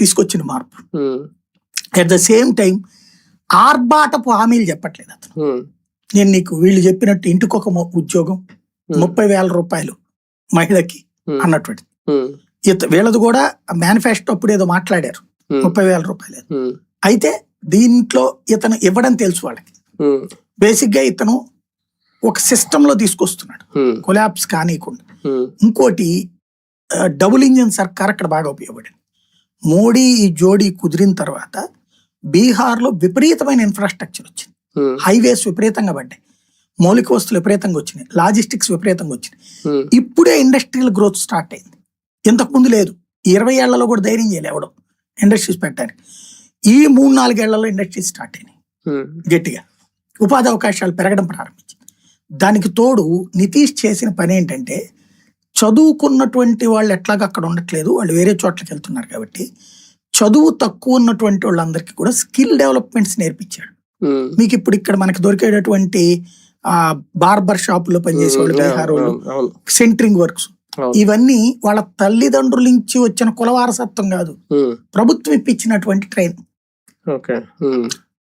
తీసుకొచ్చిన మార్పు. At the same time ఆర్భాటపు హామీలు చెప్పట్లేదు అతను. నేను నీకు వీళ్ళు చెప్పినట్టు ఇంటికొక ఉద్యోగం 30,000 రూపాయలు మహిళకి అన్నటువంటి వీళ్ళది కూడా మేనిఫెస్టో అప్పుడు ఏదో మాట్లాడారు 30,000 రూపాయలు. అయితే దీంట్లో ఇతను ఇవ్వడం తెలుసు వాళ్ళకి. బేసిక్ గా ఇతను ఒక సిస్టమ్ లో తీసుకొస్తున్నాడు, కొలాప్స్ కానీయకుండా. ఇంకోటి డబుల్ ఇంజిన్ సర్కార్ అక్కడ బాగా ఉపయోగపడింది. మోడీ ఈ జోడీ కుదిరిన తర్వాత బీహార్ లో విపరీతమైన ఇన్ఫ్రాస్ట్రక్చర్ వచ్చింది. హైవేస్ విపరీతంగా పడ్డాయి, మౌలిక వస్తువులు విపరీతంగా వచ్చినాయి, లాజిస్టిక్స్ విపరీతంగా వచ్చినాయి. ఇప్పుడే ఇండస్ట్రియల్ గ్రోత్ స్టార్ట్ అయింది, ఇంతకు ముందు లేదు. 20 ఏళ్లలో కూడా ధైర్యం చేయలే ఎవడం ఇండస్ట్రీస్ పెట్టడానికి. ఈ 3-4 ఏళ్లలో ఇండస్ట్రీస్ స్టార్ట్ అయినాయి గట్టిగా, ఉపాధి అవకాశాలు పెరగడం ప్రారంభించింది. దానికి తోడు నితీష్ చేసిన పని ఏంటంటే, చదువుకున్నటువంటి వాళ్ళు ఎట్లాగా అక్కడ ఉండట్లేదు, వాళ్ళు వేరే చోట్లకి వెళ్తున్నారు కాబట్టి చదువు తక్కువ ఉన్నటువంటి వాళ్ళందరికీ కూడా స్కిల్ డెవలప్మెంట్స్ నేర్పించాడు. మీకు ఇప్పుడు ఇక్కడ మనకి దొరికేటటువంటి బార్బర్ షాపులో పనిచేసే వాళ్ళు, బీహార్ వాళ్ళు, సెంట్రింగ్ వర్క్స్, ఇవన్నీ వాళ్ళ తల్లిదండ్రుల నుంచి వచ్చిన కుల వారసత్వం కాదు, ప్రభుత్వం ఇప్పించినటువంటి ట్రైన్.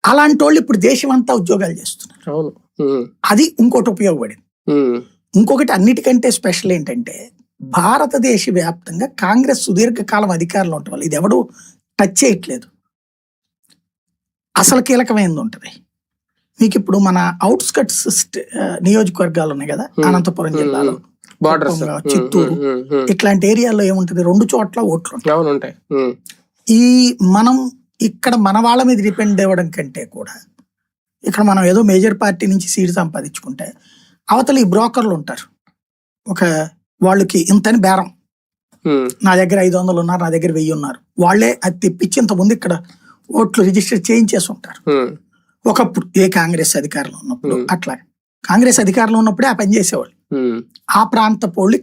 అలాంటి వాళ్ళు ఇప్పుడు దేశం అంతా ఉద్యోగాలు చేస్తున్నారు. అది ఇంకోటి ఉపయోగపడింది. ఇంకొకటి అన్నిటికంటే స్పెషల్ ఏంటంటే, భారతదేశ వ్యాప్తంగా కాంగ్రెస్ సుదీర్ఘకాలం అధికారంలో ఉండటం వల్ల ఇది ఎవడు టచ్ చేయట్లేదు. అసలు కీలకమైనది ఉంటుంది మీకు. ఇప్పుడు మన అవుట్స్కట్స్ నియోజకవర్గాలు ఉన్నాయి కదా, అనంతపురం జిల్లాలో, చిత్తూరు, ఇట్లాంటి ఏరియాలో ఏముంటది, 2 చోట్ల ఓట్లు ఉంటాయి. ఈ మనం ఇక్కడ మన వాళ్ళ మీద డిపెండ్ అవ్వడం కంటే కూడా, ఇక్కడ మనం ఏదో మేజర్ పార్టీ నుంచి సీట్ సంపాదించుకుంటే, అవతల ఈ బ్రోకర్లు ఉంటారు, ఒక వాళ్ళకి ఇంతని బేరం, నా దగ్గర 500 ఉన్నారు, నా దగ్గర 1000 ఉన్నారు, వాళ్ళే అది తెప్పించి ఇంతకుముందు ఇక్కడ ఓట్లు రిజిస్టర్ చేయించేసి ఉంటారు. ఒకప్పుడు ఏ కాంగ్రెస్ అధికారంలో ఉన్నప్పుడు అట్లా, కాంగ్రెస్ అధికారంలో ఉన్నప్పుడే ఆ పని చేసేవాళ్ళు. ఆ ప్రాంత పోళ్ళు